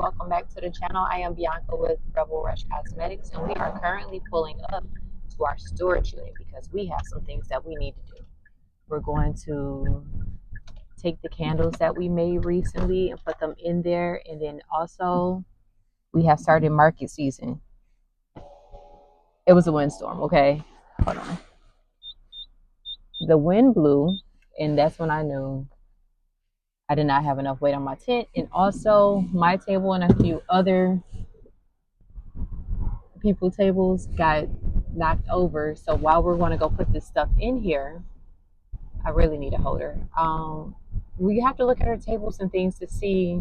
welcome back to the channel. I am Bianca with Rebel Rush Cosmetics, and we are currently pulling up to our storage unit because we have some things that we need to do. We're going to take the candles that we made recently and put them in there, and then also we have started market season. It was a windstorm, okay? Hold on. The wind blew, and that's when I knew I did not have enough weight on my tent, and also my table and a few other people tables got knocked over. So while we're going to go put this stuff in here, I really need a holder. We have to look at our tables and things to see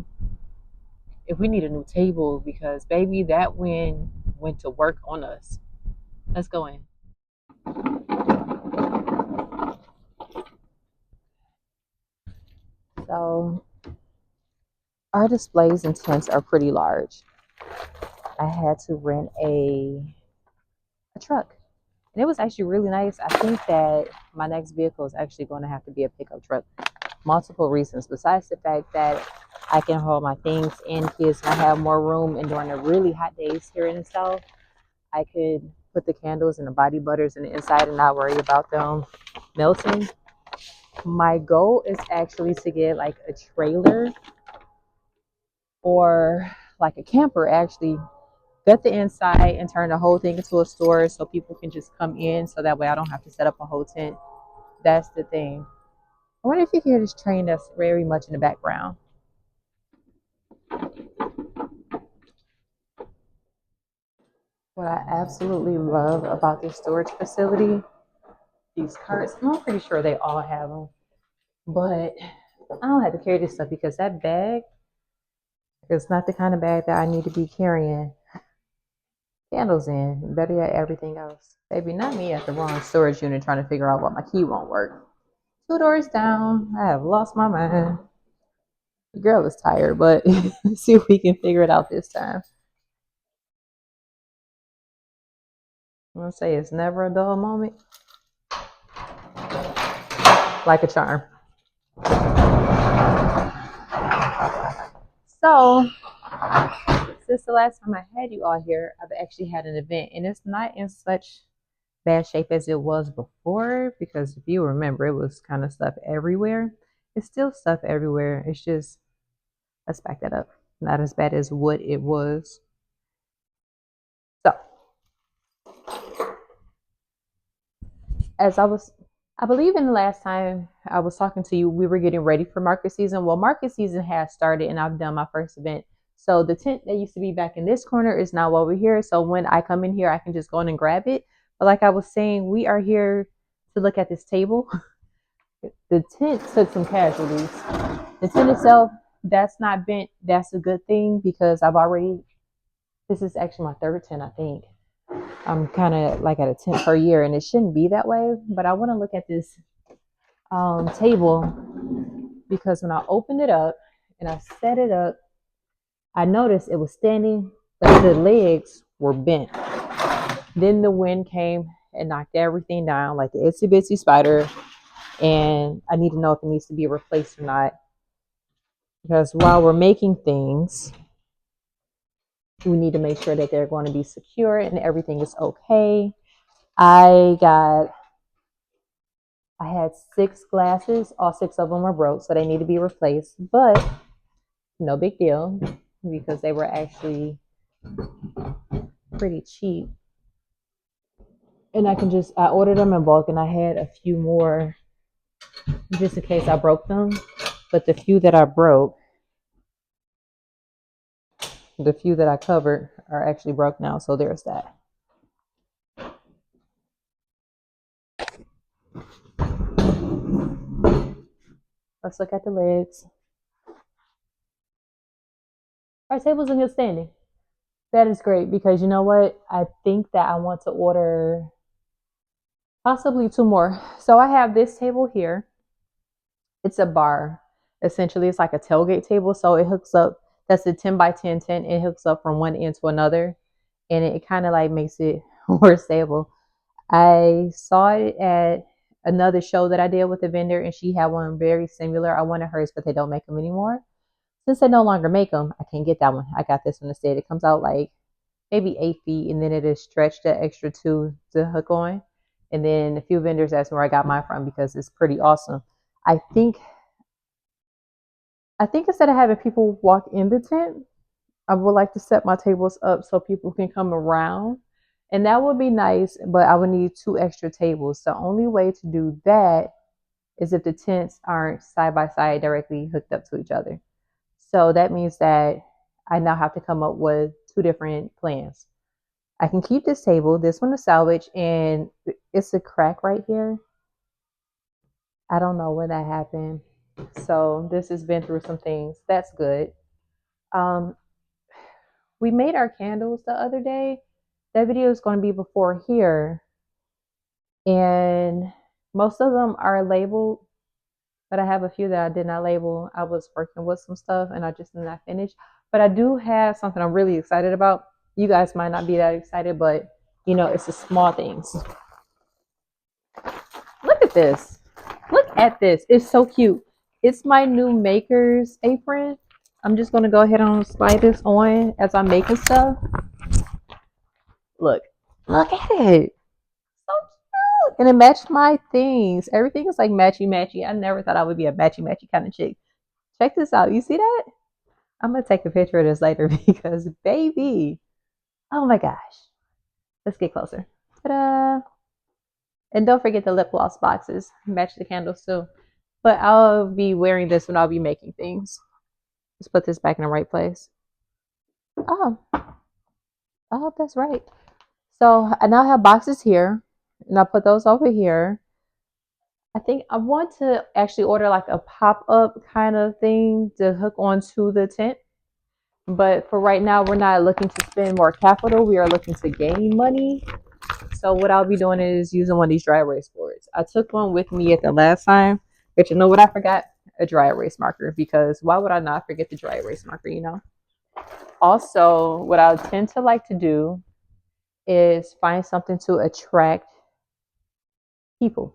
if we need a new table because baby, that wind went to work on us. Let's go in. So our displays and tents are pretty large. I had to rent a truck. And it was actually really nice. I think that my next vehicle is actually going to have to be a pickup truck. Multiple reasons, besides the fact that I can hold my things and kids and I have more room. And during the really hot days here in the South, I could put the candles and the body butters in the inside and not worry about them melting. My goal is actually to get like a trailer or like a camper, actually gut the inside and turn the whole thing into a store so people can just come in, so that way I don't have to set up a whole tent. That's the thing. I wonder if you can hear this train that's very much in the background. What I absolutely love about this storage facility, these carts, I'm pretty sure they all have them, but I don't have to carry this stuff because that bag is not the kind of bag that I need to be carrying candles in. Better yet, everything else. Baby, not me at the wrong storage unit trying to figure out why my key won't work. 2 doors down, I have lost my mind. The girl is tired, but see if we can figure it out this time. I'm gonna say it's never a dull moment. Like a charm. So, since the last time I had you all here, I've actually had an event, and it's not in such bad shape as it was before, because if you remember, it was kind of stuff everywhere. It's still stuff everywhere. It's just, let's back that up. Not as bad as what it was. So, as I believe in the last time I was talking to you, we were getting ready for market season. Well, market season has started and I've done my first event. So the tent that used to be back in this corner is now over here. So when I come in here, I can just go in and grab it. But like I was saying, we are here to look at this table. The tent took some casualties. The tent itself, that's not bent. That's a good thing because this is actually my third tent, I think. I'm kind of like at a tent per year, and it shouldn't be that way. But I want to look at this table because when I opened it up and I set it up, I noticed it was standing, but the legs were bent. Then the wind came and knocked everything down like the itsy bitsy spider, and I need to know if it needs to be replaced or not. Because while we're making things, we need to make sure that they're going to be secure and everything is okay. I had 6 glasses. All 6 of them are broke, so they need to be replaced. But no big deal because they were actually pretty cheap. And I ordered them in bulk, and I had a few more just in case I broke them. But the few that I broke, the few that I covered are actually broke now. So there's that. Let's look at the legs. Our table's in good standing. That is great because you know what? I think that I want to order possibly 2 more. So I have this table here. It's a bar. Essentially, it's like a tailgate table. So it hooks up. That's a 10 by 10 tent. It hooks up from one end to another. And it kind of like makes it more stable. I saw it at another show that I did with a vendor, and she had one very similar. I wanted hers, but they don't make them anymore. Since they no longer make them, I can't get that one. I got this one instead. It comes out like maybe 8 feet, and then it is stretched that extra two to hook on. And then a few vendors asked where I got mine from because it's pretty awesome. I think I think instead of having people walk in the tent, I would like to set my tables up so people can come around. And that would be nice, but I would need two extra tables. The only way to do that is if the tents aren't side by side directly hooked up to each other. So that means that I now have to come up with two different plans. I can keep this table, this one is salvage, and it's a crack right here. I don't know when that happened. So this has been through some things. That's good. Um, we made our candles the other day. That video is going to be before here, and most of them are labeled, but I have a few that I did not label. I was working with some stuff and I just did not finish. But I do have something I'm really excited about. You guys might not be that excited, but it's the small things. Look at this. Look at this. It's so cute. It's my new maker's apron. I'm just going to go ahead and slide this on as I'm making stuff. Look. Look at it. So cute. And it matched my things. Everything is like matchy matchy. I never thought I would be a matchy matchy kind of chick. Check this out. You see that? I'm going to take a picture of this later because, baby, oh my gosh. Let's get closer. Ta-da. And don't forget the lip gloss boxes. Match the candles too. But I'll be wearing this when I'll be making things. Let's put this back in the right place. Oh, I hope that's right. So I now have boxes here, and I'll put those over here. I think I want to actually order like a pop-up kind of thing to hook onto the tent. But for right now, we're not looking to spend more capital. We are looking to gain money. So what I'll be doing is using one of these dry erase boards. I took one with me at the last time, but you know what I forgot? A dry erase marker, because why would I not forget the dry erase marker? Also, what I tend to like to do is find something to attract people.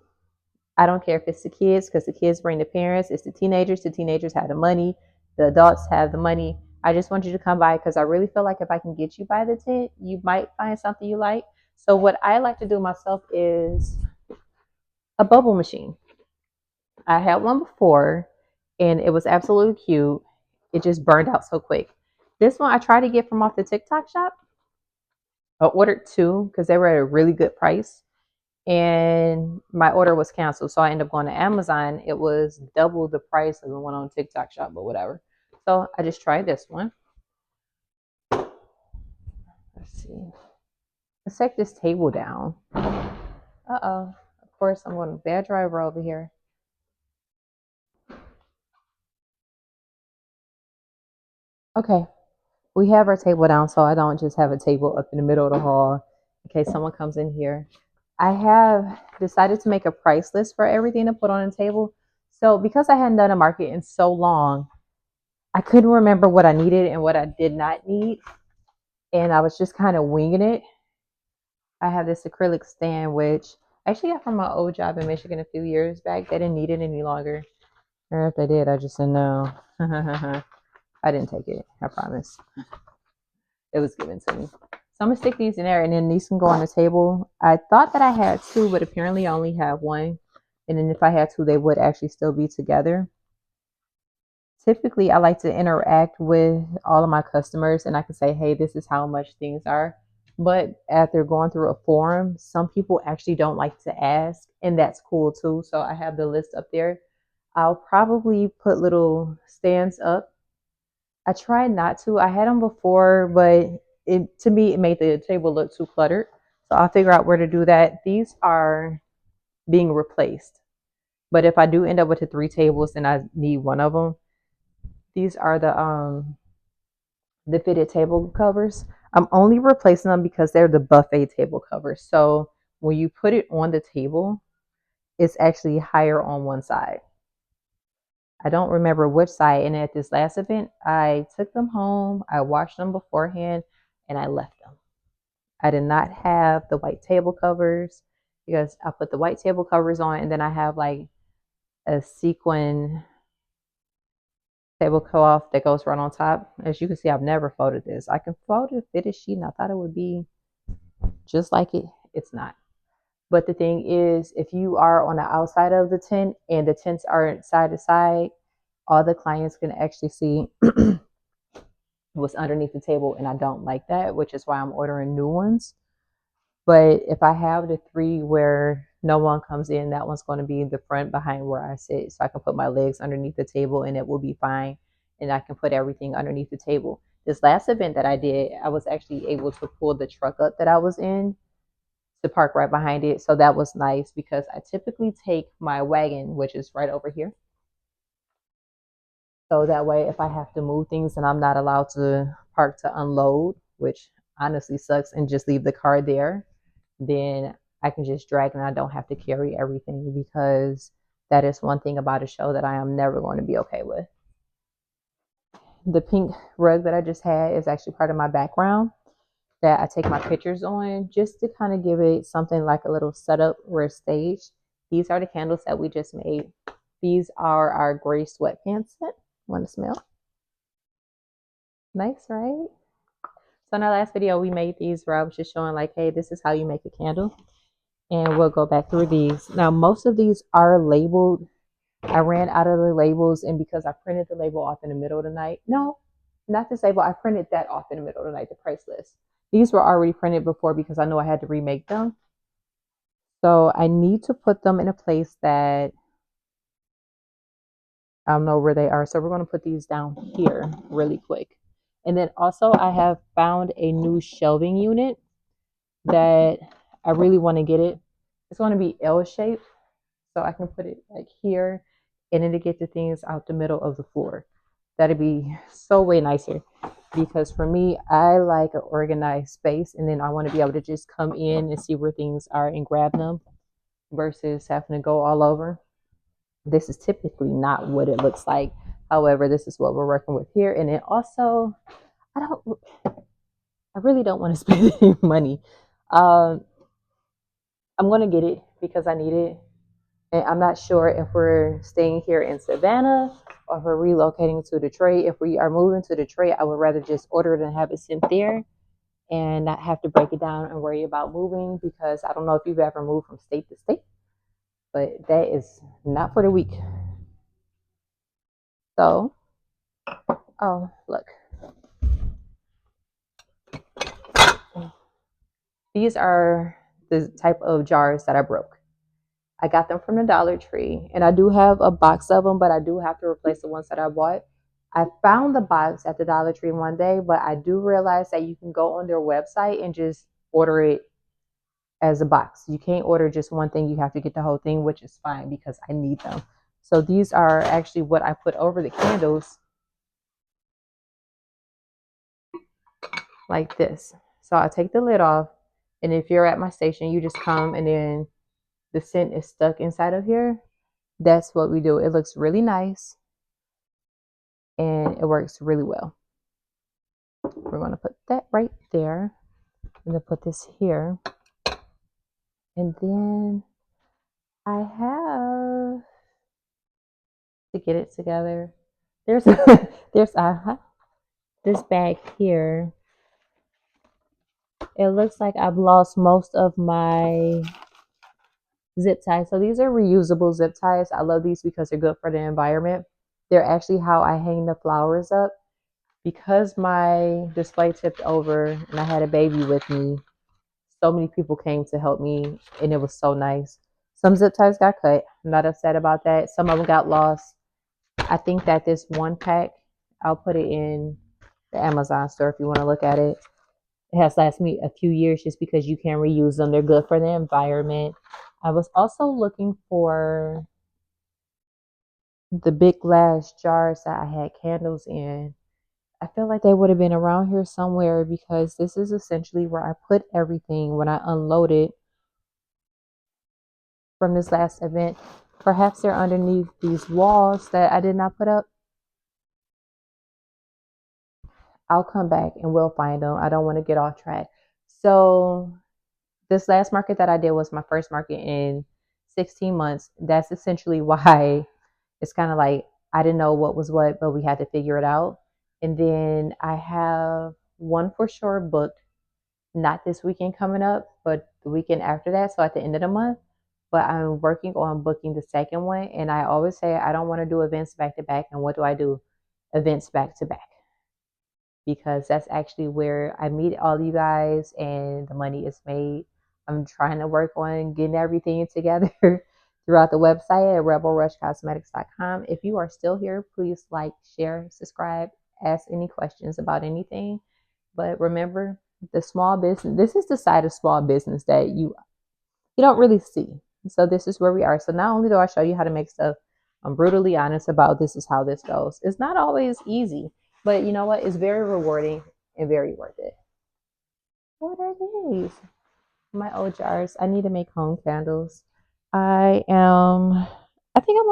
I don't care if it's the kids, because the kids bring the parents. It's the teenagers have the money, the adults have the money. I just want you to come by because I really feel like if I can get you by the tent, you might find something you like. So what I like to do myself is a bubble machine. I had one before and it was absolutely cute. It just burned out so quick. This one I tried to get from off the TikTok shop. I ordered two because they were at a really good price, and my order was canceled. So I ended up going to Amazon. It was double the price of the one on TikTok shop, but whatever. So I just tried this one. Let's see. Let's take this table down. Uh-oh. Of course, I'm going to bad driver over here. Okay. We have our table down so I don't just have a table up in the middle of the hall in case someone comes in here. I have decided to make a price list for everything to put on the table. So because I hadn't done a market in so long, I couldn't remember what I needed and what I did not need. And I was just kind of winging it. I have this acrylic stand, which I actually got from my old job in Michigan a few years back. They didn't need it any longer. Or if they did, I just said no. I didn't take it, I promise. It was given to me. So I'm gonna stick these in there, and then these can go on the table. I thought that I had two, but apparently I only have one. And then if I had two, they would actually still be together. Typically, I like to interact with all of my customers, and I can say, hey, this is how much things are. But after going through a forum, some people actually don't like to ask, and that's cool too. So I have the list up there. I'll probably put little stands up. I tried not to. I had them before, but to me it made the table look too cluttered. So I'll figure out where to do that. These are being replaced. But if I do end up with the three tables, then I need one of them. These are the fitted table covers. I'm only replacing them because they're the buffet table covers. So when you put it on the table, it's actually higher on one side. I don't remember which side. And at this last event, I took them home, I washed them beforehand, and I left them. I did not have the white table covers because I put the white table covers on, and then I have like a sequin tablecloth that goes right on top. As you can see, I've never folded this. I can fold it, fit a sheet, and I thought it would be just like it. It's not. But the thing is, if you are on the outside of the tent and the tents are side to side, all the clients can actually see what's underneath the table, and I don't like that, which is why I'm ordering new ones. But if I have the three where no one comes in, that one's going to be the front behind where I sit. So I can put my legs underneath the table and it will be fine. And I can put everything underneath the table. This last event that I did, I was actually able to pull the truck up that I was in to park right behind it. So that was nice because I typically take my wagon, which is right over here. So that way, if I have to move things and I'm not allowed to park to unload, which honestly sucks, and just leave the car there, then I can just drag and I don't have to carry everything because that is one thing about a show that I am never going to be okay with. The pink rug that I just had is actually part of my background that I take my pictures on just to kind of give it something like a little setup or a stage. These are the candles that we just made. These are our gray sweatpants scent. Want to smell? Nice, right? So in our last video, we made these where I was just showing like, hey, this is how you make a candle. And we'll go back through these. Now, most of these are labeled. I ran out of the labels, and because I printed the label off in the middle of the night. No, not this label. I printed that off in the middle of the night, the price list. These were already printed before because I know I had to remake them. So I need to put them in a place that I don't know where they are. So we're going to put these down here really quick. And then also I have found a new shelving unit that I really want to get it. It's going to be L-shaped. So I can put it like here and then to get the things out the middle of the floor. That'd be so way nicer because for me, I like an organized space and then I want to be able to just come in and see where things are and grab them versus having to go all over. This is typically not what it looks like. However, this is what we're working with here. And then also, I don't, I really don't want to spend any money. Um, I'm going to get it because I need it. And I'm not sure if we're staying here in Savannah or if we're relocating to Detroit. If we are moving to Detroit, I would rather just order it and have it sent there and not have to break it down and worry about moving because I don't know if you've ever moved from state to state, but that is not for the weak. So, oh, look. These are the type of jars that I broke. I got them from the Dollar Tree, and I do have a box of them, but I do have to replace the ones that I bought. I found the box at the Dollar Tree one day, but I do realize that you can go on their website and just order it as a box. You can't order just one thing, you have to get the whole thing, which is fine because I need them. So these are actually what I put over the candles like this. So I take the lid off, and if you're at my station, you just come and then the scent is stuck inside of here. That's what we do. It looks really nice and it works really well. We're going to put that right there. I'm going to put this here. And then I have to get it together. There's there's this bag here. It looks like I've lost most of my zip ties. So these are reusable zip ties. I love these because they're good for the environment. They're actually how I hang the flowers up. Because my display tipped over and I had a baby with me, so many people came to help me and it was so nice. Some zip ties got cut. I'm not upset about that. Some of them got lost. I think that this one pack, I'll put it in the Amazon store if you want to look at it. It has lasted me a few years just because you can reuse them. They're good for the environment. I was also looking for the big glass jars that I had candles in. I feel like they would have been around here somewhere because this is essentially where I put everything when I unloaded from this last event. Perhaps they're underneath these walls that I did not put up. I'll come back and we'll find them. I don't want to get off track. So this last market that I did was my first market in 16 months. That's essentially why it's kind of like I didn't know what was what, but we had to figure it out. And then I have one for sure booked, not this weekend coming up, but the weekend after that. So at the end of the month. But I'm working on booking the second one. And I always say I don't want to do events back to back. And what do I do? Events back to back, because that's actually where I meet all you guys and the money is made. I'm trying to work on getting everything together throughout the website at rebelrushcosmetics.com. If you are still here, please like, share, subscribe, ask any questions about anything. But remember, the small business, this is the side of small business that you don't really see. So this is where we are. So not only do I show you how to make stuff, I'm brutally honest about this is how this goes. It's not always easy, but you know what? It's very rewarding and very worth it. What are these? My old jars. I need to make home candles. I think I'm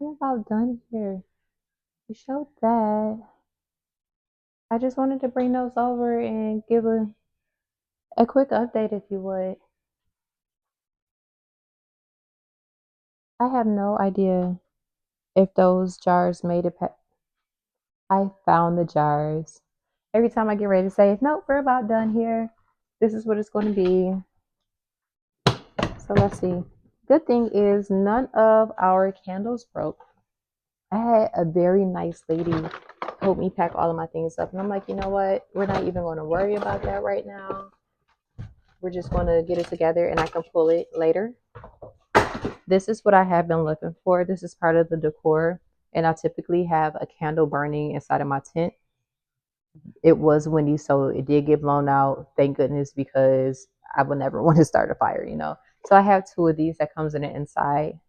about done here. You showed that. I just wanted to bring those over and give a quick update if you would. I have no idea if those jars made it. I found the jars. Every time I get ready to say, nope, we're about done here. This is what it's going to be. So let's see. Good thing is none of our candles broke. I had a very nice lady help me pack all of my things up. And I'm like, you know what? We're not even going to worry about that right now. We're just going to get it together and I can pull it later. This is what I have been looking for. This is part of the decor. And I typically have a candle burning inside of my tent. It was windy, so it did get blown out. Thank goodness, because I would never want to start a fire. So I have two of these that comes in the inside.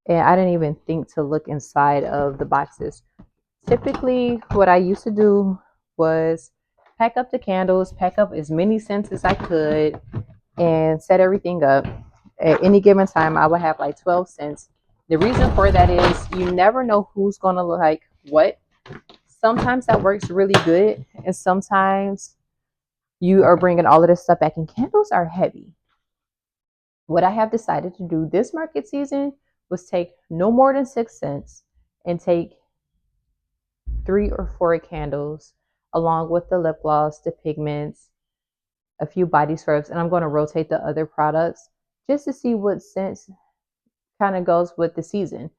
And I didn't even think to look inside of the boxes. Typically, what I used to do was pack up the candles, pack up as many scents as I could, and set everything up. At any given time, I would have like 12 scents. The reason for that is you never know who's going to like what. Sometimes that works really good, and sometimes you are bringing all of this stuff back, and candles are heavy. What I have decided to do this market season was take no more than 6 cents and take 3 or 4 candles along with the lip gloss, the pigments, a few body scrubs, and I'm going to rotate the other products just to see what scents kind of goes with the season.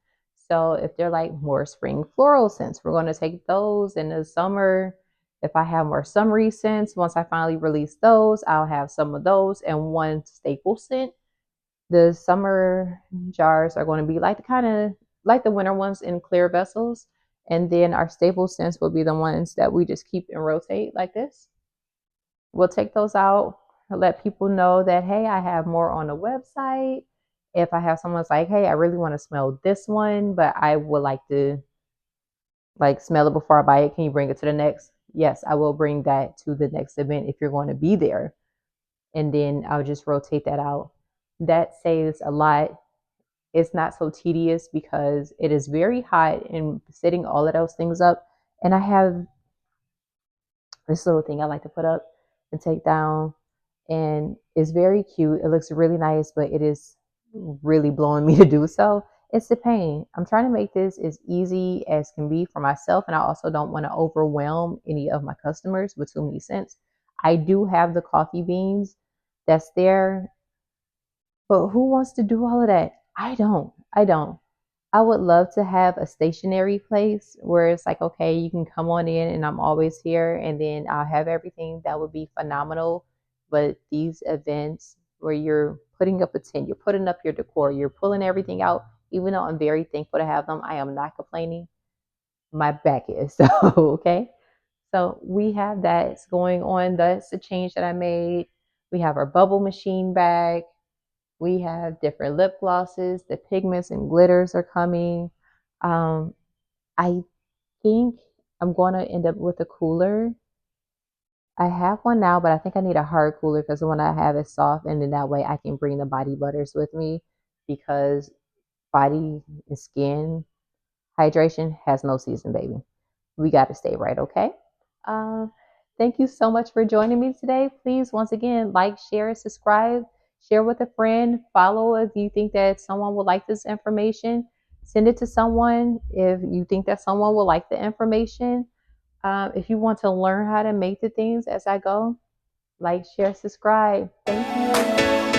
So if they're like more spring floral scents, we're going to take those in the summer. If I have more summery scents, once I finally release those, I'll have some of those and one staple scent. The summer jars are going to be like the kind of like the winter ones in clear vessels. And then our staple scents will be the ones that we just keep and rotate like this. We'll take those out, let people know that, hey, I have more on the website. If I have someone's like, hey, I really want to smell this one, but I would like to like smell it before I buy it. Can you bring it to the next? Yes, I will bring that to the next event if you're going to be there. And then I'll just rotate that out. That saves a lot. It's not so tedious because it is very hot and setting all of those things up. And I have this little thing I like to put up and take down, and it's very cute. It looks really nice, but it is really blowing me to do so. It's the pain. I'm trying to make this as easy as can be for myself, and I also don't want to overwhelm any of my customers with too many scents. I do have the coffee beans that's there, but who wants to do all of that? I don't. I don't. I would love to have a stationary place where it's like, okay, you can come on in and I'm always here and then I'll have everything. That would be phenomenal. But these events where you're putting up a tent, you're putting up your decor, you're pulling everything out, even though I'm very thankful to have them, I am not complaining. My back is. So, okay. So we have that going on. That's the change that I made. We have our bubble machine bag. We have different lip glosses. The pigments and glitters are coming. Um, I think I'm going to end up with a cooler. I have one now, but I think I need a hard cooler because the one I have is soft, and then that way I can bring the body butters with me because body and skin hydration has no season, baby. We got to stay right, okay? Uh, thank you so much for joining me today. Please, once again, like, share, subscribe, share with a friend, follow if you think that someone would like this information. Send it to someone if you think that someone will like the information. If you want to learn how to make the things as I go, like, share, subscribe. Thank you.